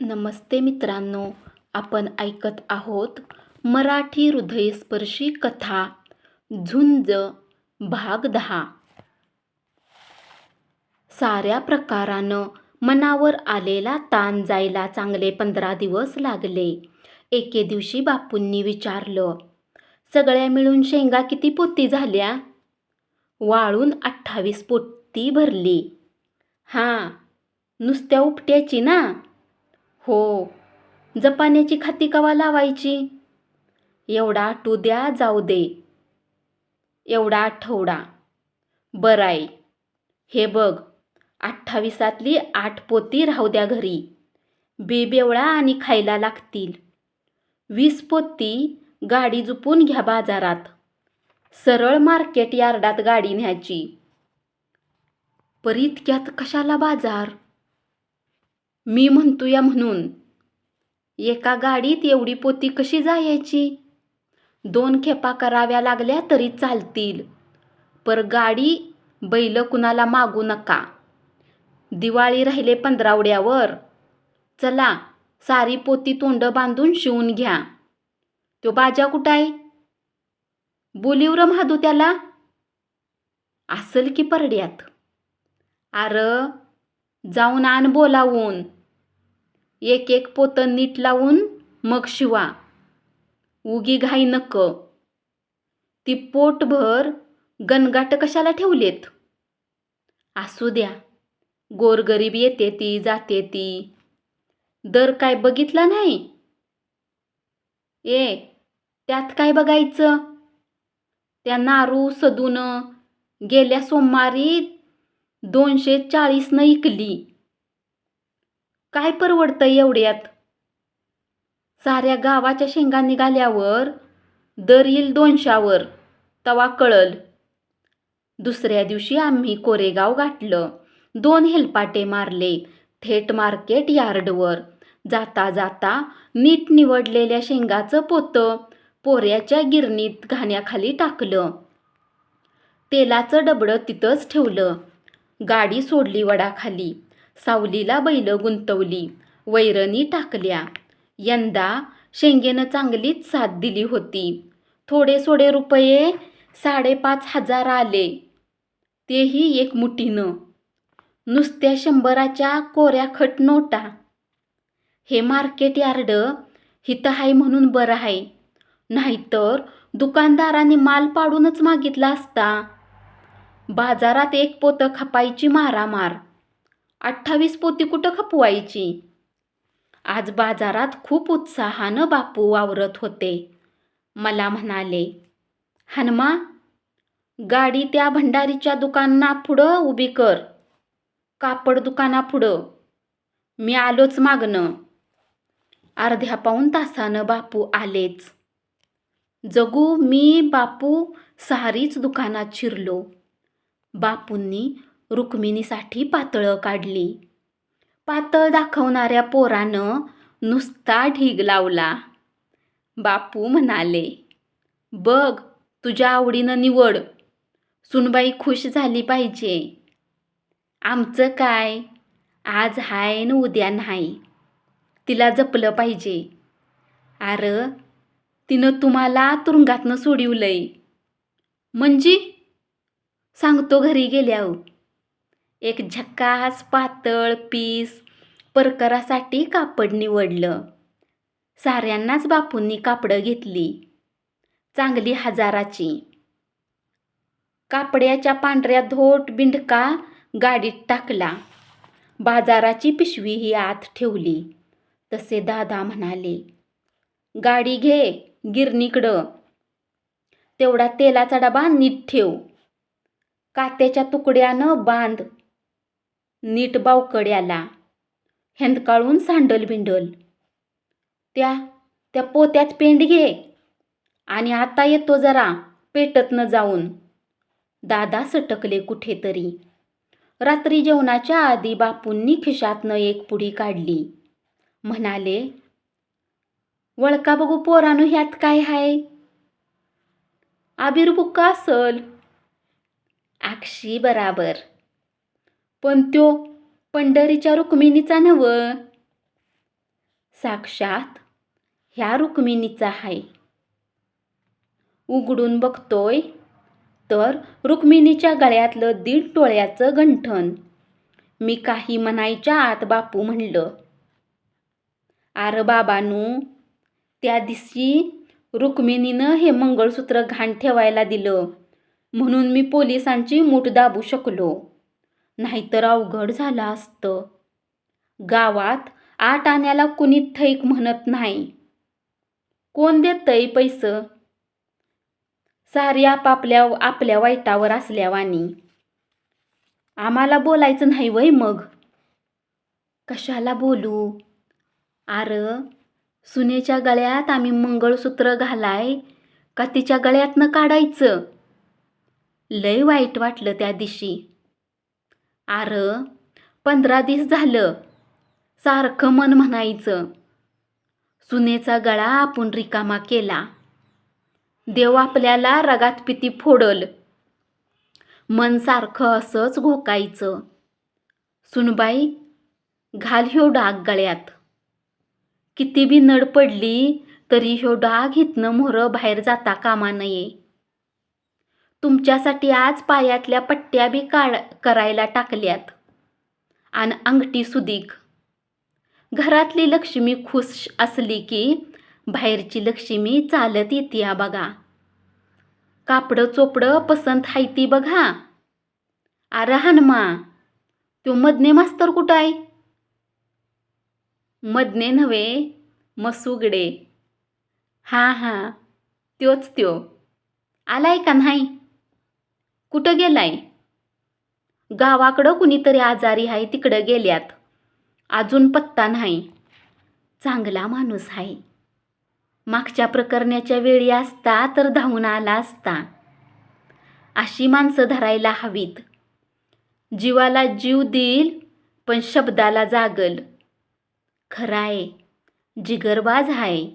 नमस्ते मित्रांनो, आपण ऐकत आहोत मराठी हृदयस्पर्शी कथा झुंज भाग 10. साऱ्या प्रकारानं मनावर आलेला ताण जायला चांगले 15 दिवस लागले. एके दिवशी बापूंनी विचारलं, सगळ्या मिळून शेंगा किती पोती झाल्या? वाळून 28 पोती भरली. हां, नुसत्या उपट्याची ना? हो. जपान्याची खाती कवा लावायची? एवढा आठवू द्या, जाऊ दे. एवढा आठवडा. बराय. हे बघ, 28तली 8 पोती राहू द्या घरी. बी बेवळा आणि खायला लागतील. 20 पोती गाडी जुपून घ्या बाजारात. सरळ मार्केट यार्डात गाडी न्यायची. पर इतक्यात कशाला बाजार? मी म्हणतोया म्हणून. एका गाडीत एवढी पोती कशी जायची? 2 खेपा कराव्या लागल्या तरी चालतील. पर गाडी बैल कुणाला मागू नका. दिवाळी राहिले 15वड्यावर. चला, सारी पोती तोंड बांधून शिवून घ्या. तो बाजा कुठाय? बोलीव र म्हादू त्याला. असल की परड्यात. अर, जाऊन आण बोलावून. एक एक पोतं नीट लावून मग शिवा. उगी घाई नक. ती पोटभर गणगाट कशाला ठेवलेत? असू द्या, गोरगरीब येते ती जाते ती. दर काय बघितला नाही? त्यात काय बघायचं? त्या नारू सदून गेल्या सोमवारी 240 इकली. काय परवडतं एवढ्यात? साऱ्या गावाच्या शेंगा निघाल्यावर दर येईल 200वर. तवा कळल. दुसऱ्या दिवशी आम्ही कोरेगाव गाठलं. 2 हेलपाटे मारले थेट मार्केट यार्डवर. जाता जाता नीट निवडलेल्या शेंगाचं पोतं पोऱ्याच्या गिरणीत घाण्याखाली टाकलं. तेलाचं डबडं तिथंच ठेवलं. गाडी सोडली वडाखाली. सावलीला बैल गुंतवली. वैरणी टाकल्या. यंदा शेंगेनं चांगलीच साथ दिली होती. थोडे सोडे रुपये 5,500 आले. तेही एक मुठीनं. नुसत्या 100च्या कोऱ्या खट नोटा. हे मार्केट यार्ड हिथं हाय म्हणून बरं हाय. नाहीतर दुकानदारांनी माल पाडूनच मागितला असता. बाजारात 1 पोतं खपायची मारामार. 28 पोती कुठं खपवायची? आज बाजारात खूप उत्साहानं बापू वावरत होते. मला म्हणाले, हनुमा, गाडी त्या भंडारीच्या दुकानापुढं उभी कर. कापड दुकानापुढं. मी आलोच मागणं. अर्ध्या पाऊण तासानं बापू आलेच. जगू, मी, बापू सारीच दुकानात शिरलो. बापूंनी रुक्मिणीसाठी पातळं काढली. पातळ दाखवणाऱ्या पोरानं नुसता ढीग लावला. बापू म्हणाले, बघ, तुझ्या आवडीनं निवड. सुनबाई खुश झाली पाहिजे. आमचं काय, आज हाय न उद्या नाही. तिला जपलं पाहिजे. अर, तिनं तुम्हाला तुरुंगातनं सोडिवलंय. म्हणजे? सांगतो घरी गेल्यावर. एक झक्कास पातळ पीस परकरासाठी कापड निवडलं. साऱ्यांनाच बापूंनी कापडं घेतली. चांगली 1000ची. कापड्याच्या पांढऱ्या धोट बिंडका गाडीत टाकला. बाजाराची पिशवीही आत ठेवली. तसे दादा म्हणाले, गाडी घे गिरणीकडं. तेवढा तेलाचा डबा नीट ठेव. कात्याच्या तुकड्यानं बांध नीट बावकड्याला. हेंदकाळून सांडल बिंडल. त्या पोत्यात पेंड घे. आणि आता येतो जरा पेटतनं जाऊन. दादा सटकले कुठेतरी. रात्री जेवणाच्या आधी बापूंनी खिशातनं एक पुडी काढली. म्हणाले, वळका बघू पोरानो, ह्यात काय हाय? आबिरबुक्का असल. अक्षी बराबर. पण त्यो पंढरीच्या रुक्मिणीचा नव्ह. साक्षात ह्या रुक्मिणीचा आहे. उघडून बघतोय तर रुक्मिणीच्या गळ्यातलं 1.5 तोळ्याचं गंठण. मी काही म्हणायच्या आत बापू म्हणलं, "आर बाबानू, त्या दिवशी रुक्मिणीनं हे मंगळसूत्र घाण ठेवायला दिलं म्हणून मी पोलिसांची मूठ दाबू शकलो. नाहीतर अवघड झालं असतं. गावात 8 आण्याला कुणी थैक म्हणत नाही. कोण देतंय पैसं? सारी आपल्या वाईटावर असल्यावानी. आम्हाला बोलायचं नाही वय मग?" "कशाला बोलू? आर, सुनेच्या गळ्यात आम्ही मंगळसूत्र घालाय का तिच्या गळ्यातनं काढायचं?" लय वाईट वाटलं त्या दिवशी. आर, 15 दिवस झालं सारखं मन म्हणायचं, सुनेचा गळा आपण रिकामा केला. देव आपल्याला रगात पिती फोडल. मन सारखं असंच घोकायचं, सुनबाई घाल ह्यो डाग गळ्यात. किती बी नड पडली तरी ह्यो डाग इथनं मोहरं बाहेर जाता कामा नये. तुमच्यासाठी आज पायातल्या पट्ट्या बी करायला टाकल्यात आणि अंगठी सुदीक. घरातली लक्ष्मी खुश असली की बाहेरची लक्ष्मी चालत येतीया बघा. कापडं चोपडं पसंत हायती बघा. अरे हनुमा, तो मदने मास्तर कुठं आहे?" "मदने नव्हे, मसुगडे." हां, त्योच त्यो. आलाय का नाही? कुठं गेलाय? गावाकडं कुणीतरी आजारी आहे, तिकडं गेल्यात. अजून पत्ता नाही. चांगला माणूस आहे. मागच्या प्रकरणाच्या वेळी असता तर धावून आला असता. अशी माणसं धरायला हवीत. जीवाला जीव देईल पण शब्दाला जागल. खराय, जिगरबाज आहे.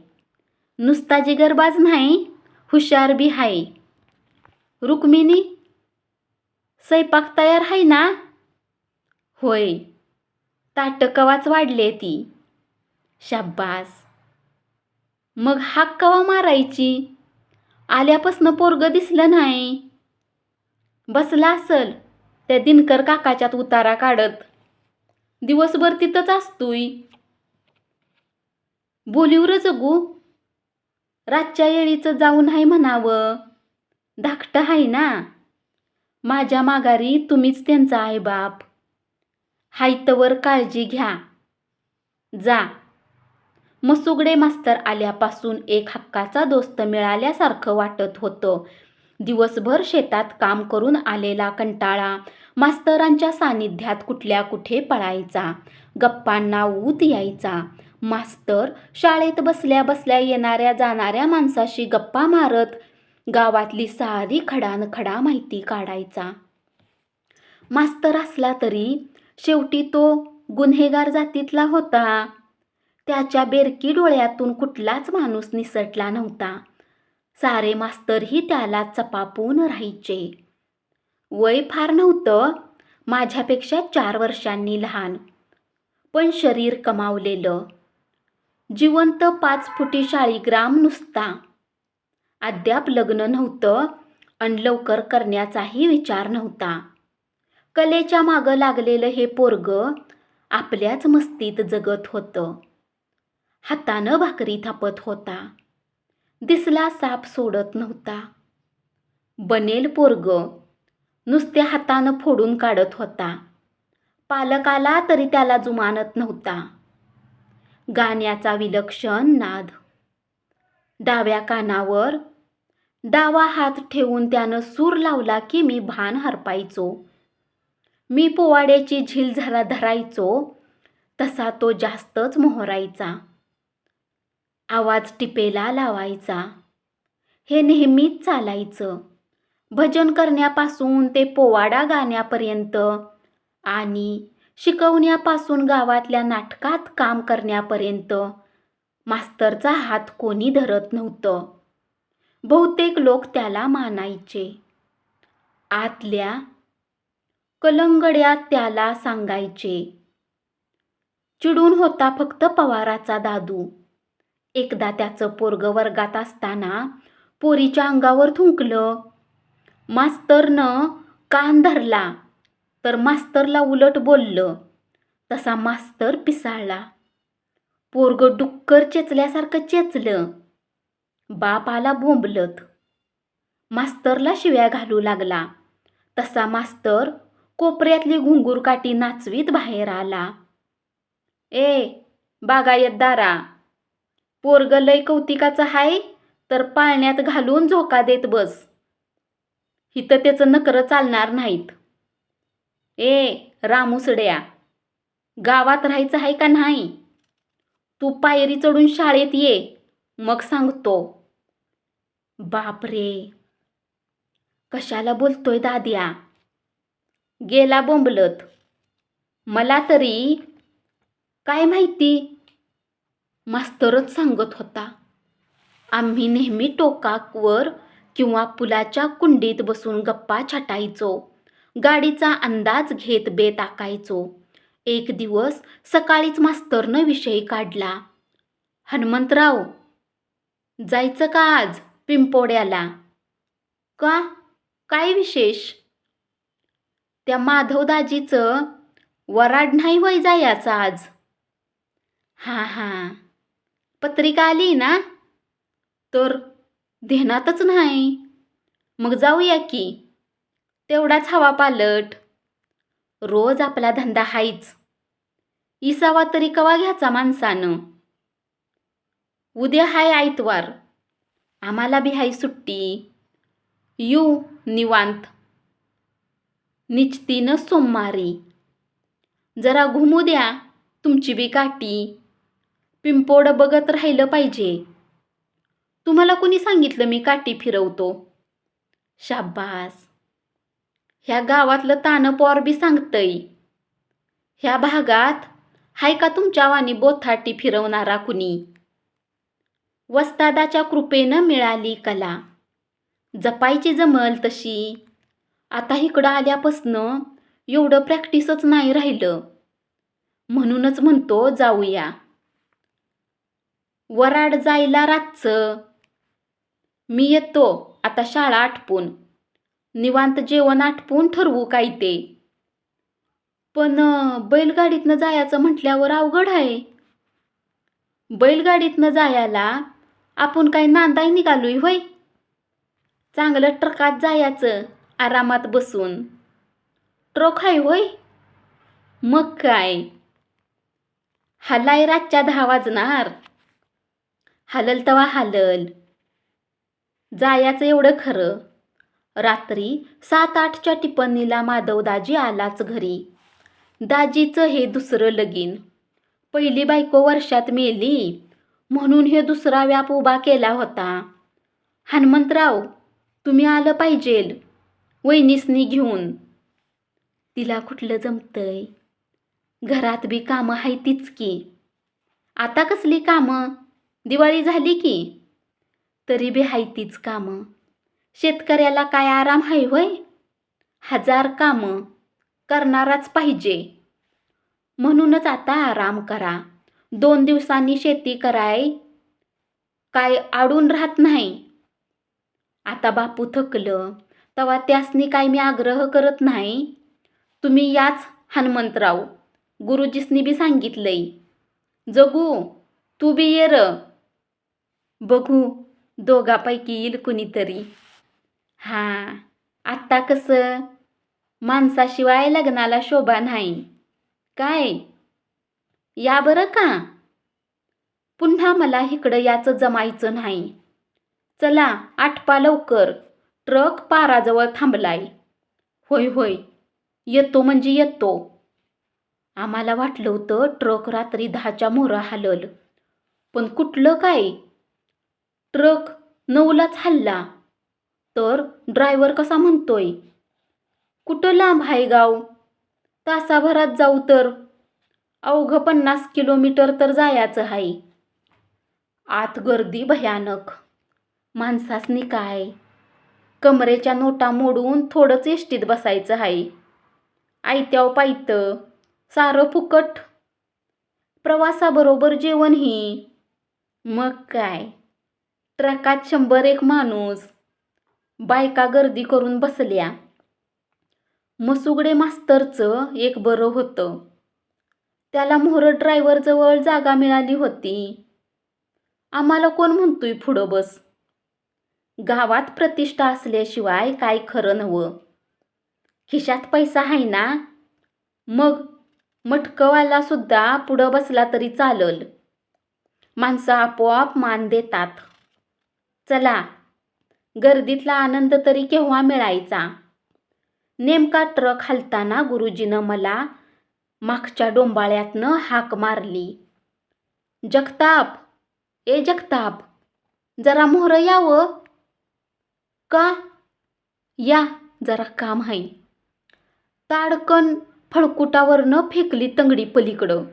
नुसता जिगरबाज नाही, हुशार बी आहे. रुक्मिणी, स्वयंपाक तयार आहे ना? होय, ताटं कवाच वाढले ती. शाब्बास. मग हाक कवा मारायची? आल्यापासनं पोरगं दिसलं नाही. बसला असल त्या दिनकर काकाच्यात उतारा काढत. दिवसभर तिथंच असतोय. बोलीवर जगू. रातच्या येळीचं जाऊ नाही म्हणावं. धाकटं आहे ना. माझ्या माघारी तुम्हीच त्यांचा आहे बाप. हायतवर काळजी घ्या. जा. मसुगडे मास्तर आल्यापासून एक हक्काचा दोस्त मिळाल्यासारखं वाटत होतं. दिवसभर शेतात काम करून आलेला कंटाळा मास्तरांच्या सानिध्यात कुठल्या कुठे पळायचा. गप्पांना ऊत यायचा. मास्तर शाळेत बसल्या बसल्या येणाऱ्या जाणाऱ्या माणसाशी गप्पा मारत गावातली सारी खडानखडा माहिती काढायचा. मास्तर असला तरी शेवटी तो गुन्हेगार जातीतला होता. त्याच्या बेरकी डोळ्यातून कुठलाच माणूस निसटला नव्हता. सारे मास्तरही त्याला चपापून राहायचे. वय फार नव्हतं, माझ्यापेक्षा 4 वर्षांनी लहान, पण शरीर कमावलेलं. जिवंत 5 फुटी शाळीग्राम नुसता. अद्याप लग्न नव्हतं आणि लवकर करण्याचाही विचार नव्हता. कलेच्या मागं लागलेलं हे पोरगं आपल्याच मस्तीत जगत होतं. हातानं भाकरी थापत होता. दिसला साप सोडत नव्हता. बनेल पोरगं नुसत्या हातानं फोडून काढत होता. पालक आला तरी त्याला जुमानत नव्हता. गाण्याचा विलक्षण नाद. डाव्या कानावर डावा हात ठेवून त्यानं सूर लावला की मी भान हरपायचो. मी पोवाड्याची झील धरायचो तसा तो जास्तच मोहरायचा. आवाज टिपेला लावायचा. हे नेहमीच चालायचं. भजन करण्यापासून ते पोवाडा गाण्यापर्यंत आणि शिकवण्यापासून गावातल्या नाटकात काम करण्यापर्यंत मास्तरचा हात कोणी धरत नव्हतं. बहुतेक लोक त्याला मानायचे. आतल्या कलंगड्यात त्याला सांगायचे, चिडून होता फक्त पवाराचा दादू. एकदा त्याचं पोरगं वर्गात असताना पोरीच्या अंगावर थुंकलं. मास्तरनं कान धरला तर मास्तरला उलट बोललं. तसा मास्तर पिसाळला. पोरगं डुक्कर चेचल्यासारखं चेचलं. बाप आला बोंबलत. मास्तरला शिव्या घालू लागला. तसा मास्तर कोपऱ्यातली घुंगूरकाठी नाचवीत बाहेर आला. ए बागायतदारा, पोरगं लय कौतिकाचं हाय तर पाळण्यात घालून झोका देत बस. इथं त्याचं नखरं चालणार नाहीत. ए रामुसड्या, गावात राहायचं आहे का नाही? तू पायरी चढून शाळेत ये, मग सांगतो. बापरे, कशाला बोलतोय दाद्या? गेला बोंबलत. मला तरी काय माहिती, मास्तरच सांगत होता. आम्ही नेहमी टोकावर किंवा पुलाच्या कुंडीत बसून गप्पा छटायचो. गाडीचा अंदाज घेत बेत आकायचो. एक दिवस सकाळीच मास्तरनं विषय काढला. हनुमंतराव, जायचं का आज पिंपोड्याला? का, काय विशेष? त्या माधवदाजीचं वराड नाही वय जायचं आज? हां, पत्रिका आली ना? तर ध्यानातच नाही. मग जाऊया की, तेवढाच हवा पालट. रोज आपला धंदा हायच, इसावा तरी कवा घ्यायचा माणसानं? उद्या हाय आयतवार, आम्हाला बी हाय सुट्टी. येऊ निवांत. निचतीनं सोमवारी. जरा घुमू द्या तुमची बी काठी. पिंपोड बघत राहिलं पाहिजे. तुम्हाला कोणी सांगितलं मी काठी फिरवतो? शाब्बास, ह्या गावातलं तानपोर बी सांगतंय. ह्या भागात हाय का तुमच्या वाणी बोथाटी फिरवणारा कुणी? वस्तादाच्या कृपेनं मिळाली कला, जपायची जमल तशी. आता इकडं आल्यापासनं एवढं प्रॅक्टिसच नाही राहिलं. म्हणूनच म्हणतो जाऊया. वराड जायला रातचं. मी येतो आता शाळा आटपून. निवांत जेवण आटपून ठरवू काय ते. पण बैलगाडीतनं जायचं म्हटल्यावर अवघड आहे. बैलगाडीतनं जायला आपण काय नांदाय निघालोय होय? चांगलं ट्रकात जायचं आरामात बसून. ट्रक आहे होय? मग काय, हलाय रातच्या 10 वाजणार. हलल तवा हलल. जायचं एवढं खरं. रात्री 7-8च्या टिपणीला माधवदाजी आलाच घरी. दाजीचं हे दुसरं लगीन. पहिली बायको वर्षात मेली म्हणून हे दुसरा व्याप उभा केला होता. हनुमंतराव, तुम्ही आलं पाहिजेल वहिनीसनी घेऊन. तिला कुठलं जमतंय? घरात बी कामं हायतीच की. आता कसली कामं? दिवाळी झाली की. तरी बी हायतीच कामं. शेतकऱ्याला काय आराम हाय होय? 1000 कामं करणाराच पाहिजे. म्हणूनच आता आराम करा. 2 दिवसांनी शेती कराय काय आडून राहत नाही. आता बापू थकलं तेव्हा त्यासनी काय मी आग्रह करत नाही. तुम्ही याच हनुमंतराव, गुरुजीसनी बी सांगितलंय. जगू, तू बी ये र. बघू दोघापैकी येईल कुणीतरी. हां, आत्ता कसं माणसाशिवाय लग्नाला शोभा नाही. काय, या बरं का. पुन्हा मला इकडं याचं जमायचं नाही. चला आटपा लवकर, ट्रक पाराजवळ थांबलाय. होय, येतो म्हणजे येतो. आम्हाला वाटलं होतं ट्रक रात्री 10च्या मोहरा हलल, पण कुठलं काय, ट्रक 9लाच हल्ला. तर ड्रायव्हर कसा म्हणतोय, कुठं लांब आहे गाव, तासाभरात जाऊ तर. अवघं 50 किलोमीटर तर जायचं आहे. आत गर्दी भयानक. माणसासनी काय, कमरेच्या नोटा मोडून थोडंच एसटीत बसायचं आहे. आयत्याव पायतं, सारं फुकट. प्रवासाबरोबर जेवणही. मग काय, ट्रकात 100 माणूस, बायका गर्दी करून बसल्या. मसुगडे मास्तरचं एक बरं होतं, त्याला मोहर ड्रायव्हरजवळ जागा मिळाली होती. आम्हाला कोण म्हणतोय पुढं बस. गावात प्रतिष्ठा असल्याशिवाय काय खरं नव्हं. खिशात पैसा आहे ना, मग मटकवाला सुद्धा पुढं बसला तरी चालल. माणसं आपोआप मान देतात. चला, गर्दीतला आनंद तरी केव्हा मिळायचा. नेमका ट्रक हलताना गुरुजीनं मला मागच्या डोंबाळ्यातनं हाक मारली. जगताप, ए जगताप, जरा मोहर यावं. का? या, जरा काम आहे. ताडकन फळकुटावरनं फेकली तंगडी पलीकडं.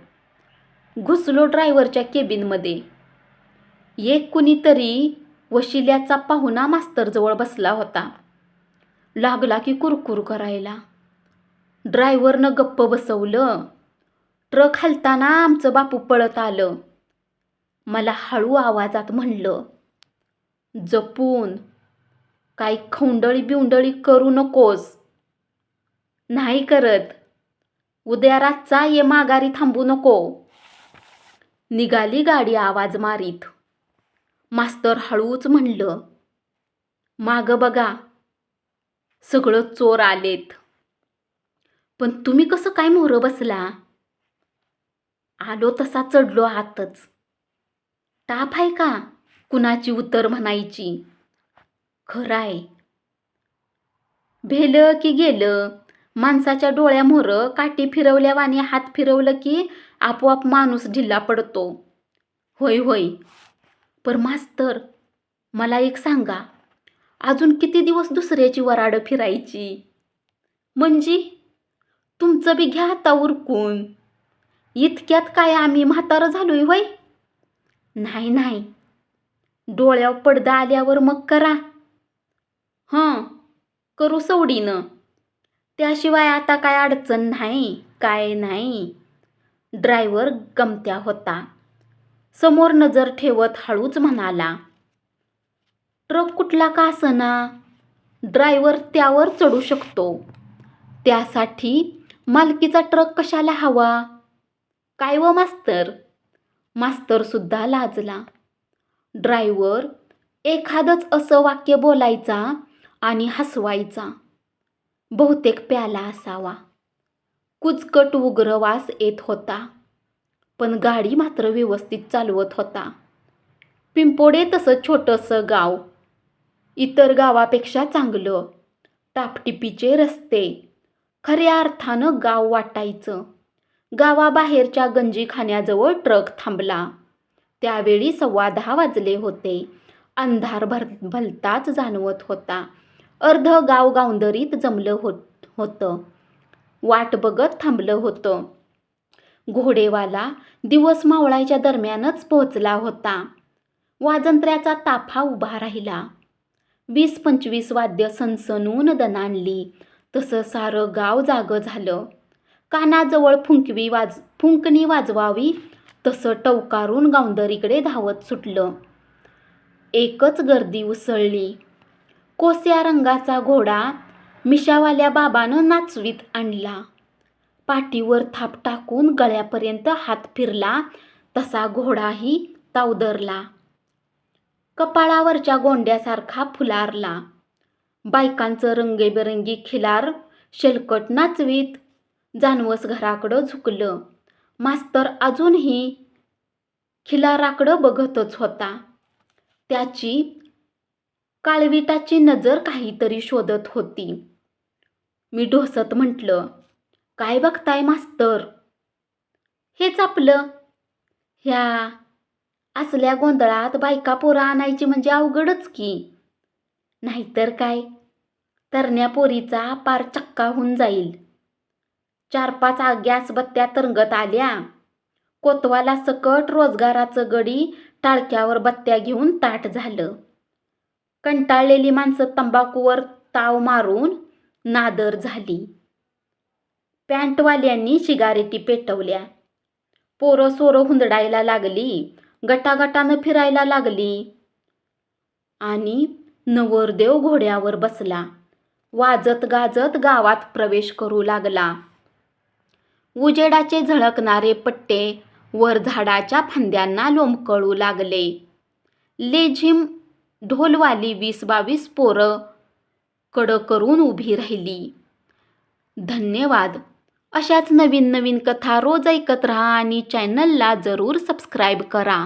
घुसलो ड्रायव्हरच्या केबिनमध्ये. एक कुणीतरी वशिल्याचा पाहुणा मास्तरजवळ बसला होता. लागला की कुरकुर करायला. ड्रायव्हरनं गप्प बसवलं. ट्रक हलताना आमचं बापू पळत आलं. मला हळू आवाजात म्हणलं, जपून, काही खौंडळी बिवंडळी करू नकोस. नाही करत. उद्या रातचा ये माघारी थांबू नको. निघाली गाडी आवाज मारीत. मास्तर हळूच म्हणलं, मागं बघा, सगळं चोर आलेत. पण तुम्ही कसं काय मोहर बसला? आलो तसा चढलो आतच. टाप आहे का कुणाची उतर म्हणायची? खराय. भेलं की गेलं. माणसाच्या डोळ्यामोहर काठी फिरवल्यावानी हात फिरवलं की आपोआप माणूस ढिल्ला पडतो. होय होय. पर मास्तर, मला एक सांगा, अजून किती दिवस दुसऱ्याची वराड फिरायची? म्हणजे तुमचं बी घ्या आता उरकून. इतक्यात काय आम्ही म्हातारं झालोय होय? नाही नाही, डोळ्यावर पडदा आल्यावर मग करा. करू सवडीनं. त्याशिवाय आता काय अडचण नाही, काय नाही. ड्रायव्हर गमत्या होता. समोर नजर ठेवत हळूच म्हणाला, ट्रक कुठला का असना, ड्रायव्हर त्यावर चढू शकतो. त्यासाठी मालकीचा ट्रक कशाला हवा? काय व मास्तर? मास्तर सुद्धा लाजला. ड्रायव्हर एखादंच असं वाक्य बोलायचा आणि हसवायचा. बहुतेक प्याला असावा. कुचकट उग्र वास येत होता, पण गाडी मात्र व्यवस्थित चालवत होता. पिंपोडे तसं छोटंसं गाव, इतर गावापेक्षा चांगलं. टापटिपीचे रस्ते, खऱ्या अर्थानं गाव वाटायचं. गावाबाहेरच्या गंजीखान्याजवळ ट्रक थांबला. त्यावेळी 10:15 वाजले होते. अंधार भलताच जाणवत होता. अर्ध गाव गावंदरीत जमलं होतं. वाट बघत थांबलं होतं. घोडेवाला दिवस मावळायच्या दरम्यानच पोहोचला होता. वाजंत्र्याचा ताफा उभा राहिला. 20-25 वाद्य सणसणून दणाणली. तसं सारं गाव जागं झालं. कानाजवळ फुंकणी वाजवावी तसं टवकारून गावंदरीकडे धावत सुटलं. एकच गर्दी उसळली. कोस्या रंगाचा घोडा मिशावाल्या बाबानं नाचवीत आणला. पाठीवर थाप टाकून गळ्यापर्यंत हात फिरला तसा घोडाही तावदरला. कपाळावरच्या गोंड्यासारखा फुलारला. बायकांचं रंगीबेरंगी खिलार शेलकट नाचवीत जानवस घराकडं झुकलं. मास्तर अजूनही खिलाराकडं बघतच होता. त्याची काळविटाची नजर काहीतरी शोधत होती. मी ढोसत म्हटलं, काय बघताय मास्तर? हेच आपलं. ह्या असल्या गोंधळात बायका पोरं आणायची म्हणजे अवघडच की. नाहीतर काय, तरण्या पोरीचा पार चक्का होऊन जाईल. 4-5 गॅस बत्त्या तरंगत आल्या. कोतवाला सकट रोजगाराचं गडी टाळक्यावर बत्त्या घेऊन ताट झालं. कंटाळलेली माणसं तंबाखूवर ताव मारून नादर झाली. पॅन्टवाल्यांनी सिगारेटी पेटवल्या. पोरं सोरं हुंदडायला लागली, गटागटानं फिरायला लागली आणि नवरदेव घोड्यावर बसला. वाजत गाजत गावात प्रवेश करू लागला. उजेडाचे झळकणारे पट्टे वर झाडाच्या फांद्यांना लोंबकळू लागले. लेझिम ढोलवाली 20-22 पोरं कडं करून उभी राहिली. धन्यवाद. अशाच नवीन नवीन कथा रोज ऐकत राहा आणि चॅनलला जरूर सबस्क्राईब करा.